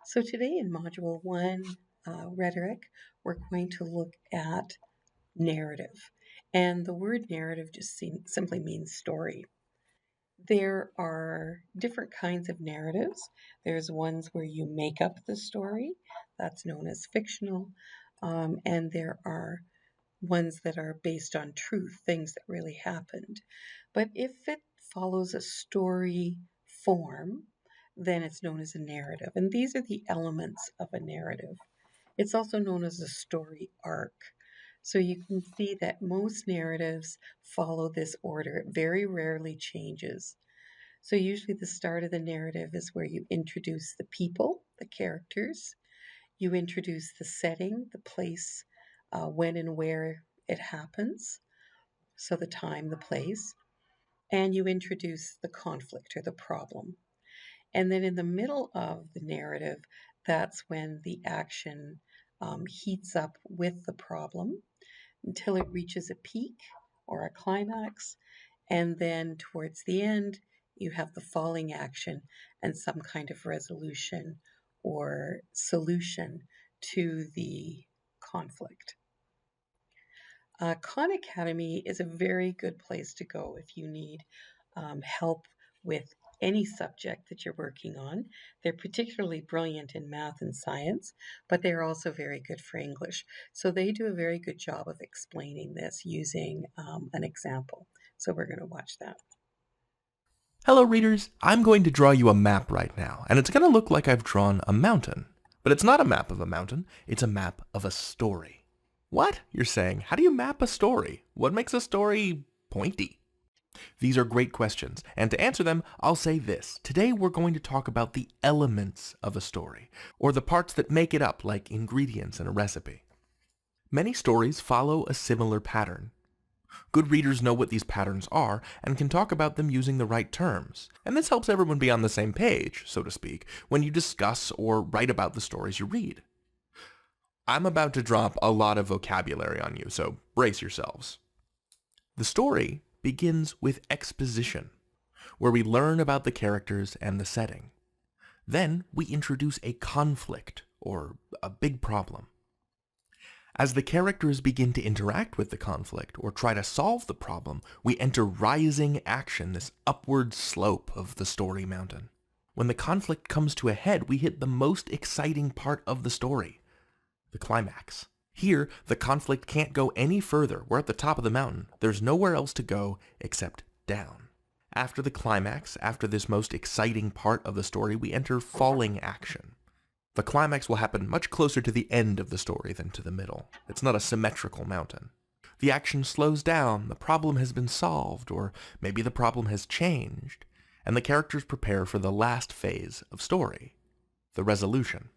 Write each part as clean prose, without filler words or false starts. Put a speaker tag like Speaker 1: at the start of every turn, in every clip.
Speaker 1: So today in Module 1, Rhetoric, we're going to look at narrative. And the word narrative just simply means story. There are different kinds of narratives. There's ones where you make up the story, that's known as fictional, and there are ones that are based on truth, things that really happened. But if it follows a story form, then it's known as a narrative. And these are the elements of a narrative. It's also known as a story arc. So you can see that most narratives follow this order. It very rarely changes. So usually the start of the narrative is where you introduce the people, the characters. You introduce the setting, the place, when and where it happens. So the time, the place. And you introduce the conflict or the problem. And then in the middle of the narrative, that's when the action heats up with the problem until it reaches a peak or a climax. And then towards the end, you have the falling action and some kind of resolution or solution to the conflict. Khan Academy is a very good place to go if you need help with any subject that you're working on. They're particularly brilliant in math and science, but they're also very good for English. So they do a very good job of explaining this using an example. So we're going to watch that.
Speaker 2: Hello readers, I'm going to draw you a map right now, and it's going to look like I've drawn a mountain. But it's not a map of a mountain, it's a map of a story. What? You're saying, how do you map a story? What makes a story pointy? These are great questions, and to answer them, I'll say this. Today we're going to talk about the elements of a story, or the parts that make it up like ingredients in a recipe. Many stories follow a similar pattern. Good readers know what these patterns are and can talk about them using the right terms, and this helps everyone be on the same page, so to speak, when you discuss or write about the stories you read. I'm about to drop a lot of vocabulary on you, so brace yourselves. The story begins with exposition, where we learn about the characters and the setting. Then we introduce a conflict, or a big problem. As the characters begin to interact with the conflict or try to solve the problem, we enter rising action, this upward slope of the story mountain. When the conflict comes to a head, we hit the most exciting part of the story, the climax. Here, the conflict can't go any further. We're at the top of the mountain. There's nowhere else to go except down. After the climax, after this most exciting part of the story, we enter falling action. The climax will happen much closer to the end of the story than to the middle. It's not a symmetrical mountain. The action slows down, the problem has been solved, or maybe the problem has changed, and the characters prepare for the last phase of story, the resolution.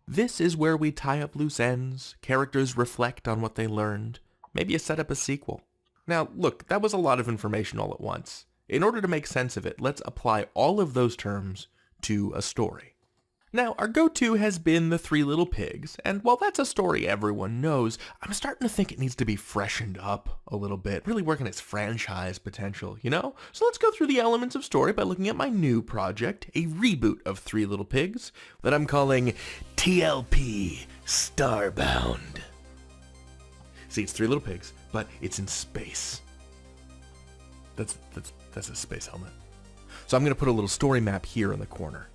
Speaker 2: This is where we tie up loose ends, characters reflect on what they learned, maybe set up a sequel. Now, look, that was a lot of information all at once. In order to make sense of it, let's apply all of those terms to a story. Now, our go-to has been the Three Little Pigs, and while that's a story everyone knows, I'm starting to think it needs to be freshened up a little bit, really work on its franchise potential, you know? So let's go through the elements of story by looking at my new project, a reboot of Three Little Pigs, that I'm calling TLP Starbound. See, it's Three Little Pigs, but it's in space. That's a space helmet. So I'm going to put a little story map here in the corner.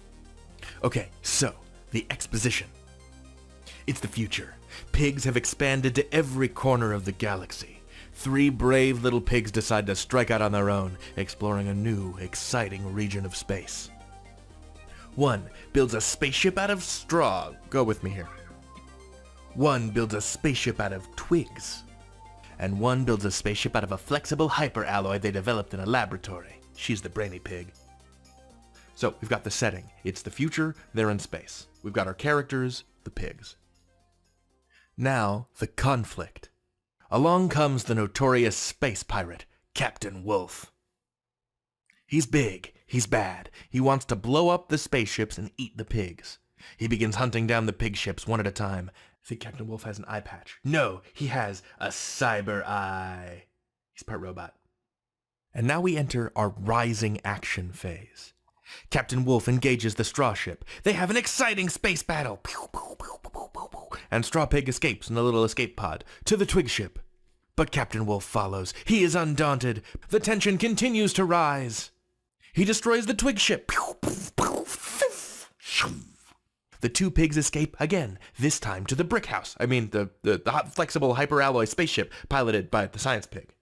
Speaker 2: Okay, so, the exposition. It's the future. Pigs have expanded to every corner of the galaxy. Three brave little pigs decide to strike out on their own, exploring a new, exciting region of space. One builds a spaceship out of straw. Go with me here. One builds a spaceship out of twigs. And one builds a spaceship out of a flexible hyperalloy they developed in a laboratory. She's the brainy pig. So, we've got the setting. It's the future, they're in space. We've got our characters, the pigs. Now, the conflict. Along comes the notorious space pirate, Captain Wolf. He's big, he's bad. He wants to blow up the spaceships and eat the pigs. He begins hunting down the pig ships one at a time. I think Captain Wolf has an eye patch. No, he has a cyber eye. He's part robot. And now we enter our rising action phase. Captain Wolf engages the straw ship. They have an exciting space battle. And Straw Pig escapes in a little escape pod to the Twig ship. But Captain Wolf follows. He is undaunted. The tension continues to rise. He destroys the Twig ship. The two pigs escape again, this time to the brick house. I mean, the hot, flexible hyperalloy spaceship piloted by the science pig.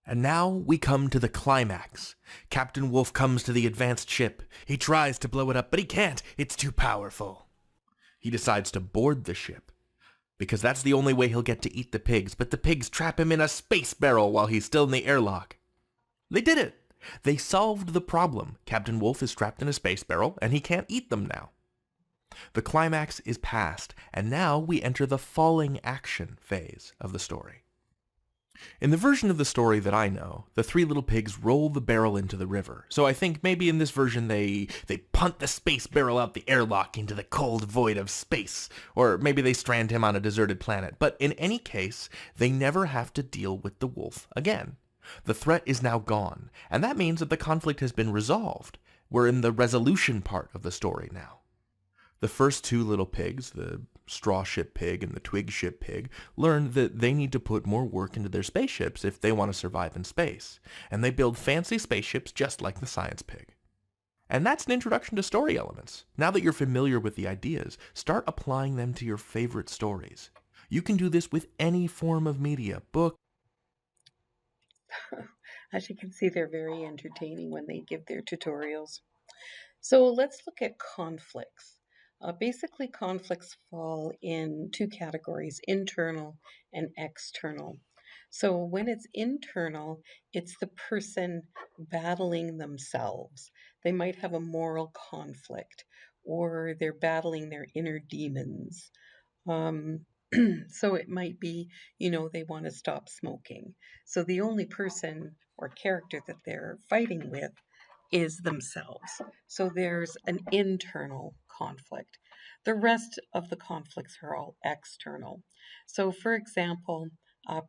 Speaker 2: And now we come to the climax. Captain Wolf comes to the advanced ship. He tries to blow it up, but he can't. It's too powerful. He decides to board the ship, because that's the only way he'll get to eat the pigs, but the pigs trap him in a space barrel while he's still in the airlock. They did it! They solved the problem. Captain Wolf is trapped in a space barrel, and he can't eat them now. The climax is past, and now we enter the falling action phase of the story. In the version of the story that I know, the three little pigs roll the barrel into the river. So I think maybe in this version they punt the space barrel out the airlock into the cold void of space. Or maybe they strand him on a deserted planet. But in any case, they never have to deal with the wolf again. The threat is now gone, and that means that the conflict has been resolved. We're in the resolution part of the story now. The first two little pigs, the straw ship pig and the twig ship pig, learn that they need to put more work into their spaceships if they want to survive in space, and they build fancy spaceships just like the science pig. And that's an introduction to story elements. Now that you're familiar with the ideas, start applying them to your favorite stories. You can do this with any form of media, book.
Speaker 1: As you can see, they're very entertaining when they give their tutorials. So let's look at conflicts. Basically, conflicts fall in two categories, internal and external. So when it's internal, it's the person battling themselves. They might have a moral conflict, or they're battling their inner demons. Um, so it might be, they want to stop smoking. So the only person or character that they're fighting with is themselves. So there's an internal conflict. The rest of the conflicts are all external. So, for example,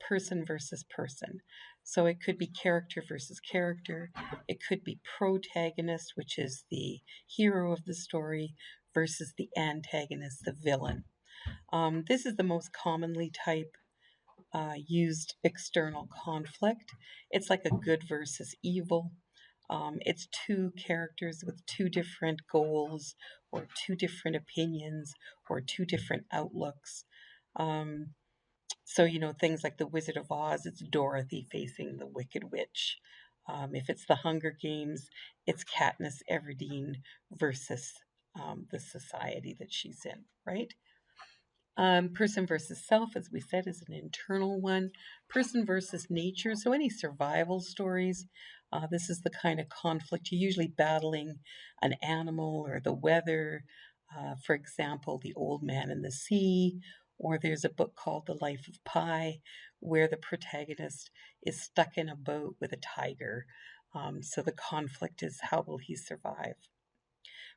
Speaker 1: person versus person. So it could be character versus character. It could be protagonist, which is the hero of the story, versus the antagonist, the villain. This is the most commonly used external conflict. It's like a good versus evil. It's two characters with two different goals, or two different opinions, or two different outlooks. Um, so, things like The Wizard of Oz, it's Dorothy facing the Wicked Witch. If it's The Hunger Games, it's Katniss Everdeen versus the society that she's in, right? Person versus self, as we said, is an internal one. Person versus nature, so any survival stories. This is the kind of conflict you're usually battling an animal or the weather. For example, The Old Man and the Sea, or there's a book called The Life of Pi, where the protagonist is stuck in a boat with a tiger. So the conflict is, how will he survive?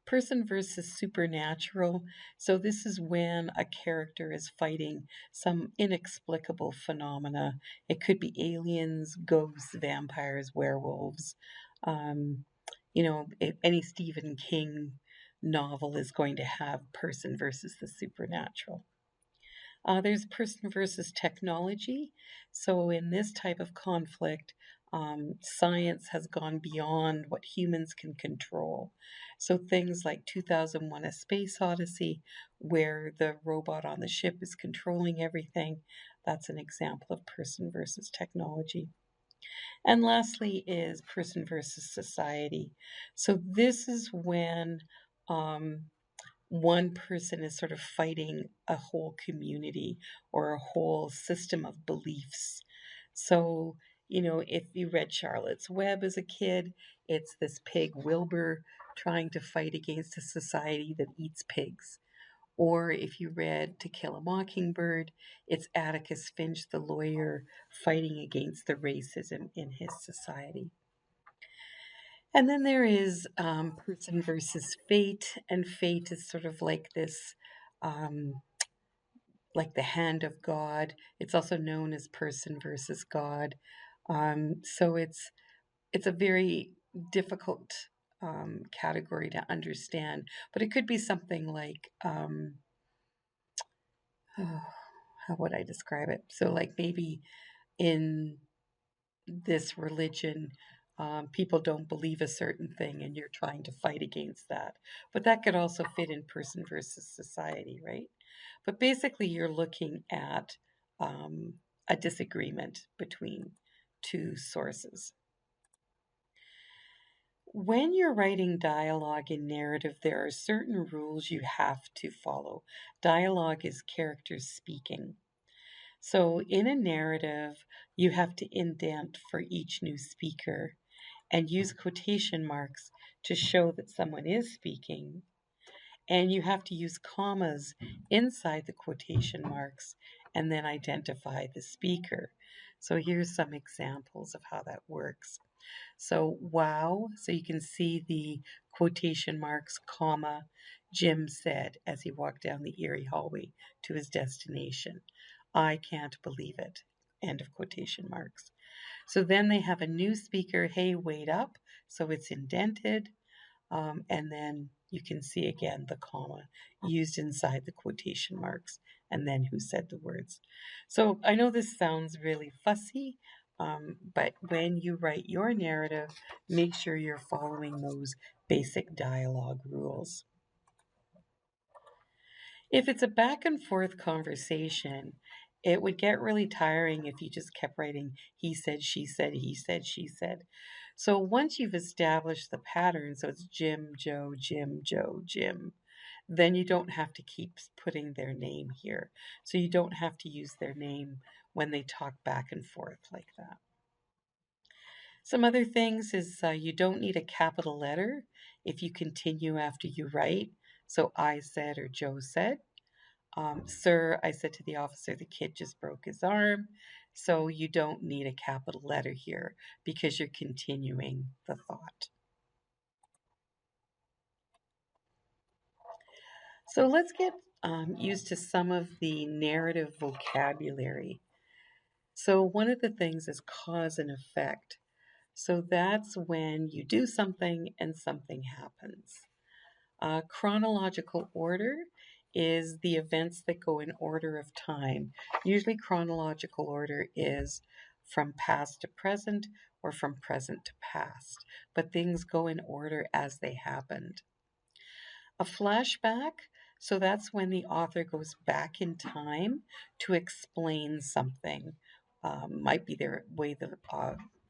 Speaker 1: Person versus supernatural. So, this is when a character is fighting some inexplicable phenomena. It could be aliens, ghosts, vampires, werewolves. Um, any Stephen King novel is going to have person versus the supernatural. There's person versus technology. So, in this type of conflict, science has gone beyond what humans can control. So, things like 2001: A Space Odyssey, where the robot on the ship is controlling everything, that's an example of person versus technology. And lastly, is person versus society. So, this is when one person is sort of fighting a whole community or a whole system of beliefs. So, if you read Charlotte's Web as a kid, it's this pig Wilbur trying to fight against a society that eats pigs. Or if you read To Kill a Mockingbird, it's Atticus Finch, the lawyer, fighting against the racism in his society. And then there is person versus fate, and fate is sort of like this, um, like the hand of God. It's also known as person versus God. So it's a very difficult category to understand, but it could be something like, oh, how would I describe it? So, like maybe in this religion, people don't believe a certain thing and you're trying to fight against that. But that could also fit in person versus society, right? But basically, you're looking at um, a disagreement between two sources. When you're writing dialogue and narrative, there are certain rules you have to follow. Dialogue is characters speaking. So, in a narrative, you have to indent for each new speaker and use quotation marks to show that someone is speaking. And you have to use commas inside the quotation marks and then identify the speaker. So, here's some examples of how that works. So, wow, so you can see the quotation marks, comma, Jim said as he walked down the eerie hallway to his destination. I can't believe it. End of quotation marks. So then they have a new speaker, hey, wait up. So it's indented. And then you can see again the comma used inside the quotation marks and then who said the words. So I know this sounds really fussy, but when you write your narrative, make sure you're following those basic dialogue rules. If it's a back and forth conversation, it would get really tiring if you just kept writing he said, she said, he said, she said. So once you've established the pattern, so it's Jim, Joe, Jim, then you don't have to keep putting their name here. So you don't have to use their name when they talk back and forth like that. Some other things is you don't need a capital letter if you continue after you write. So I said or Joe said. Sir, I said to the officer, the kid just broke his arm. So you don't need a capital letter here because you're continuing the thought. So let's get used to some of the narrative vocabulary. So, one of the things is cause and effect. So, that's when you do something and something happens. Chronological order is the events that go in order of time. Usually, chronological order is from past to present or from present to past, but things go in order as they happened. A flashback, so that's when the author goes back in time to explain something. Might be their way the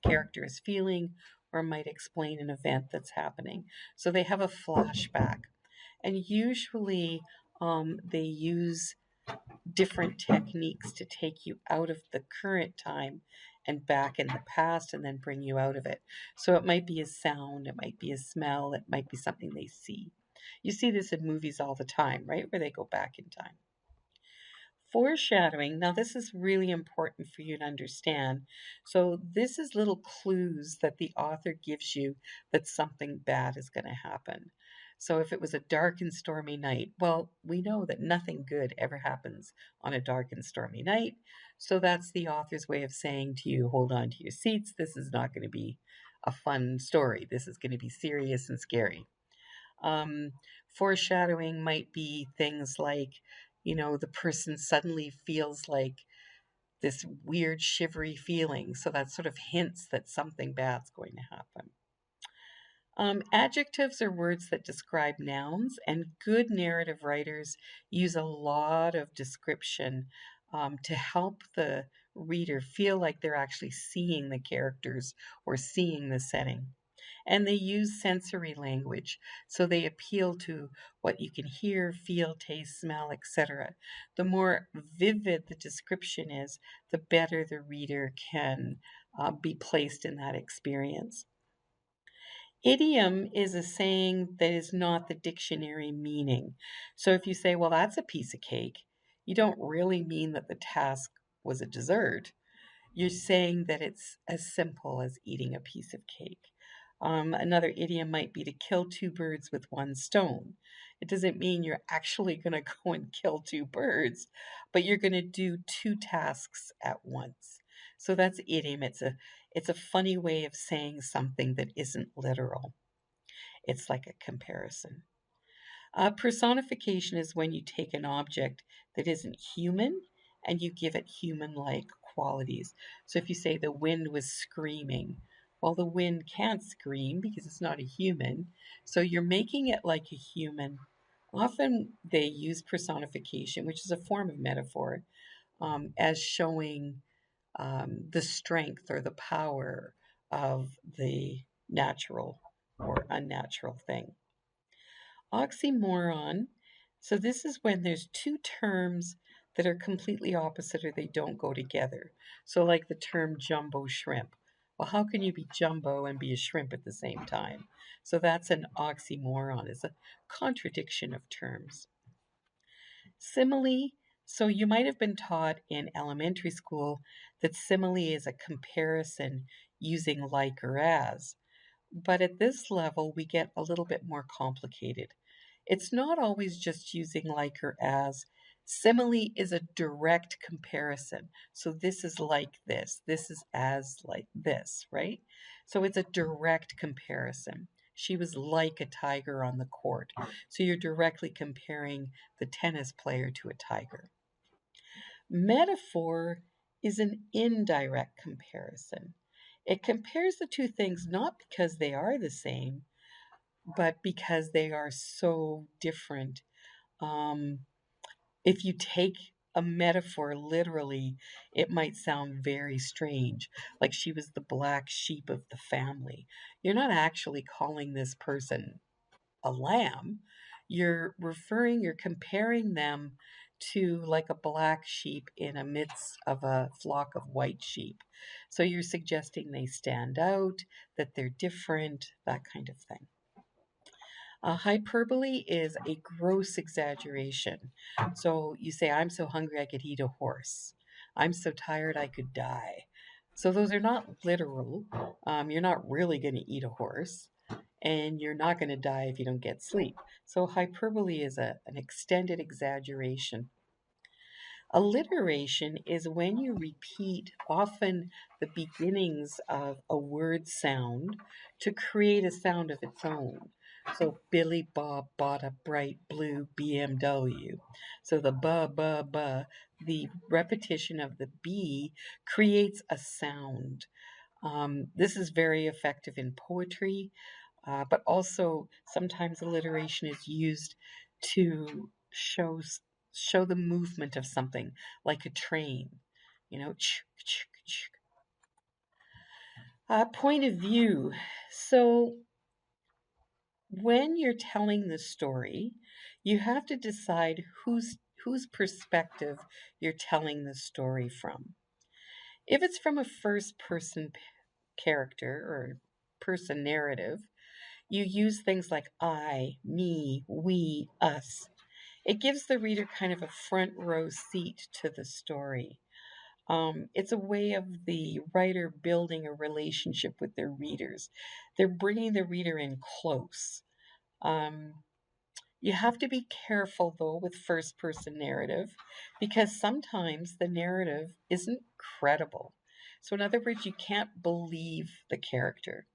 Speaker 1: character is feeling, or might explain an event that's happening. So they have a flashback. And usually they use different techniques to take you out of the current time and back in the past and then bring you out of it. So it might be a sound, it might be a smell, it might be something they see. You see this in movies all the time, right? Where they go back in time. Foreshadowing, now this is really important for you to understand. So, this is little clues that the author gives you that something bad is going to happen. So, if it was a dark and stormy night, well, we know that nothing good ever happens on a dark and stormy night. So, that's the author's way of saying to you, hold on to your seats. This is not going to be a fun story. This is going to be serious and scary. Um, Foreshadowing might be things like, the person suddenly feels like this weird shivery feeling. So that sort of hints that something bad's going to happen. Adjectives are words that describe nouns, and good narrative writers use a lot of description to help the reader feel like they're actually seeing the characters or seeing the setting. And they use sensory language, so they appeal to what you can hear, feel, taste, smell, etc. The more vivid the description is, the better the reader can be placed in that experience. Idiom is a saying that is not the dictionary meaning. So if you say, well, that's a piece of cake, you don't really mean that the task was a dessert. You're saying that it's as simple as eating a piece of cake. Another idiom might be to kill two birds with one stone. It doesn't mean you're actually going to go and kill two birds, but you're going to do two tasks at once. So that's idiom. It's a funny way of saying something that isn't literal. It's like a comparison. Personification is when you take an object that isn't human and you give it human like qualities. So if you say the wind was screaming, well, the wind can't scream because it's not a human. So you're making it like a human. Often they use personification, which is a form of metaphor, as showing the strength or the power of the natural or unnatural thing. Oxymoron. So this is when there's two terms that are completely opposite or they don't go together. So like the term jumbo shrimp. Well, how can you be jumbo and be a shrimp at the same time? So that's an oxymoron. It's a contradiction of terms. Simile. So you might have been taught in elementary school that simile is a comparison using like or as. But at this level, we get a little bit more complicated. It's not always just using like or as. Simile is a direct comparison. So this is like this is as like this, right? So it's a direct comparison. She was like a tiger on the court. So you're directly comparing the tennis player to a tiger. Metaphor is an indirect comparison. It compares the two things not because they are the same, but because they are so different. Um, if you take a metaphor literally, it might sound very strange, like she was the black sheep of the family. You're not actually calling this person a lamb. You're comparing them to like a black sheep in a midst of a flock of white sheep. So you're suggesting they stand out, that they're different, that kind of thing. Hyperbole is a gross exaggeration. So you say, I'm so hungry I could eat a horse. I'm so tired I could die. So those are not literal. You're not really going to eat a horse, and you're not going to die if you don't get sleep. So hyperbole is an extended exaggeration. Alliteration is when you repeat often the beginnings of a word sound to create a sound of its own. So Billy Bob bought a bright blue BMW. So the the repetition of the B creates a sound. This is very effective in poetry, but also sometimes alliteration is used to show the movement of something, like a train. You know, point of view. So when you're telling the story, you have to decide whose perspective you're telling the story from. If it's from a first person character or person narrative, you use things like I, me, we, us. It gives the reader kind of a front row seat to the story. It's a way of the writer building a relationship with their readers. They're bringing the reader in close. Um, you have to be careful, though, with first person narrative because sometimes the narrative isn't credible. So, in other words, you can't believe the character.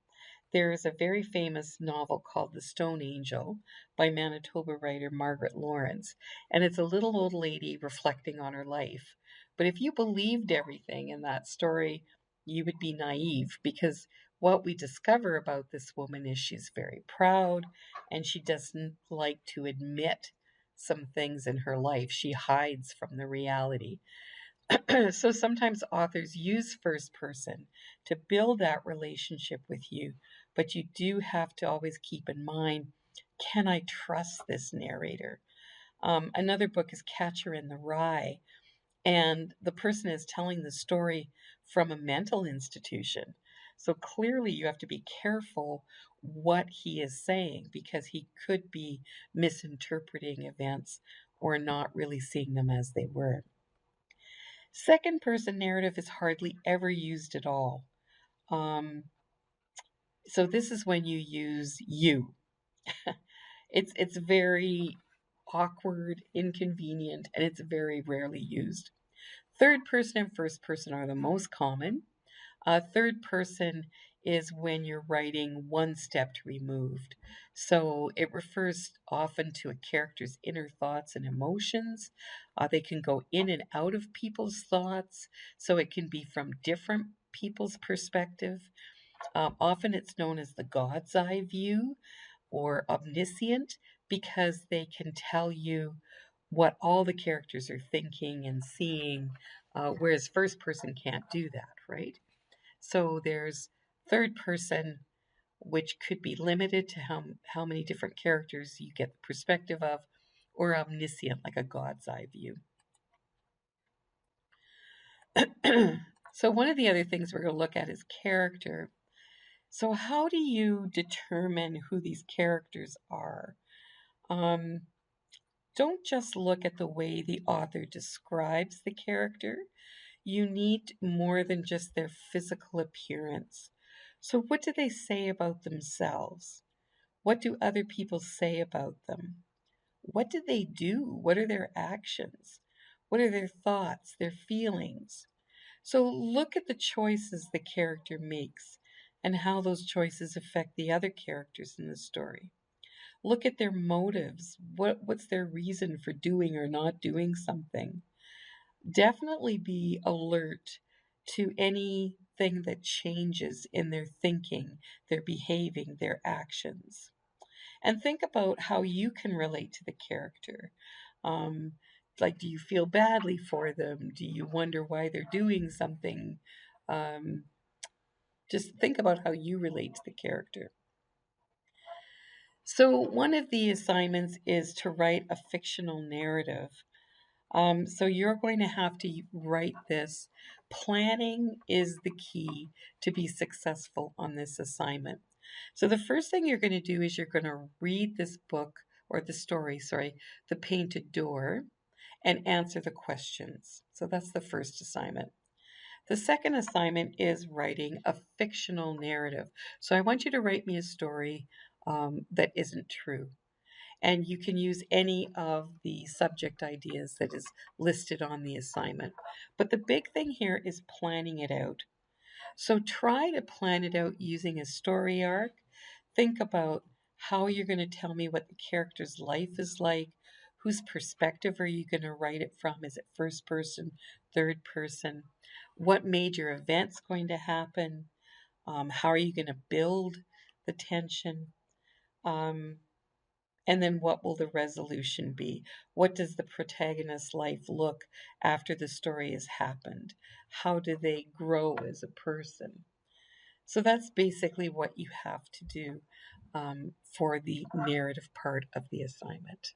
Speaker 1: There is a very famous novel called The Stone Angel by Manitoba writer Margaret Lawrence, and it's a little old lady reflecting on her life. But if you believed everything in that story, you would be naive because what we discover about this woman is she's very proud and she doesn't like to admit some things in her life. She hides from the reality. So sometimes authors use first person to build that relationship with you, but you do have to always keep in mind, can I trust this narrator? Another book is Catcher in the Rye, and the person is telling the story from a mental institution. So clearly, you have to be careful what he is saying because he could be misinterpreting events or not really seeing them as they were. Second person narrative is hardly ever used at all. Um, so this is when you use you. It's very awkward, inconvenient, and it's very rarely used. Third person and first person are the most common. Third person is when you're writing one step removed. So it refers often to a character's inner thoughts and emotions. They can go in and out of people's thoughts, so it can be from different people's perspective. Often it's known as the God's eye view or omniscient because they can tell you what all the characters are thinking and seeing, whereas first person can't do that, right? So there's third person, which could be limited to how many different characters you get the perspective of, or omniscient, like a God's eye view. So, one of the other things we're going to look at is character. So, how do you determine who these characters are? Um, don't just look at the way the author describes the character. You need more than just their physical appearance. So, what do they say about themselves? What do other people say about them? What do they do? What are their actions? What are their thoughts, their feelings? So, look at the choices the character makes and how those choices affect the other characters in the story. Look at their motives. What's their reason for doing or not doing something? Definitely be alert to anything that changes in their thinking, their behaving, their actions. And think about how you can relate to the character. Um, like, do you feel badly for them? Do you wonder why they're doing something? Um, just think about how you relate to the character. So, one of the assignments is to write a fictional narrative. So you're going to have to write this. Planning is the key to be successful on this assignment. So the first thing you're going to do is you're going to read this book or the story, sorry, The Painted Door, and answer the questions. So that's the first assignment. The second assignment is writing a fictional narrative. So I want you to write me a story that isn't true, and you can use any of the subject ideas that is listed on the assignment. But the big thing here is planning it out. So try to plan it out using a story arc. Think about how you're going to tell me what the character's life is like. Whose perspective are you going to write it from? Is it first person, third person? What major event's going to happen? How are you going to build the tension? Um, and then what will the resolution be? What does the protagonist's life look after the story has happened? How do they grow as a person? So that's basically what you have to do for the narrative part of the assignment.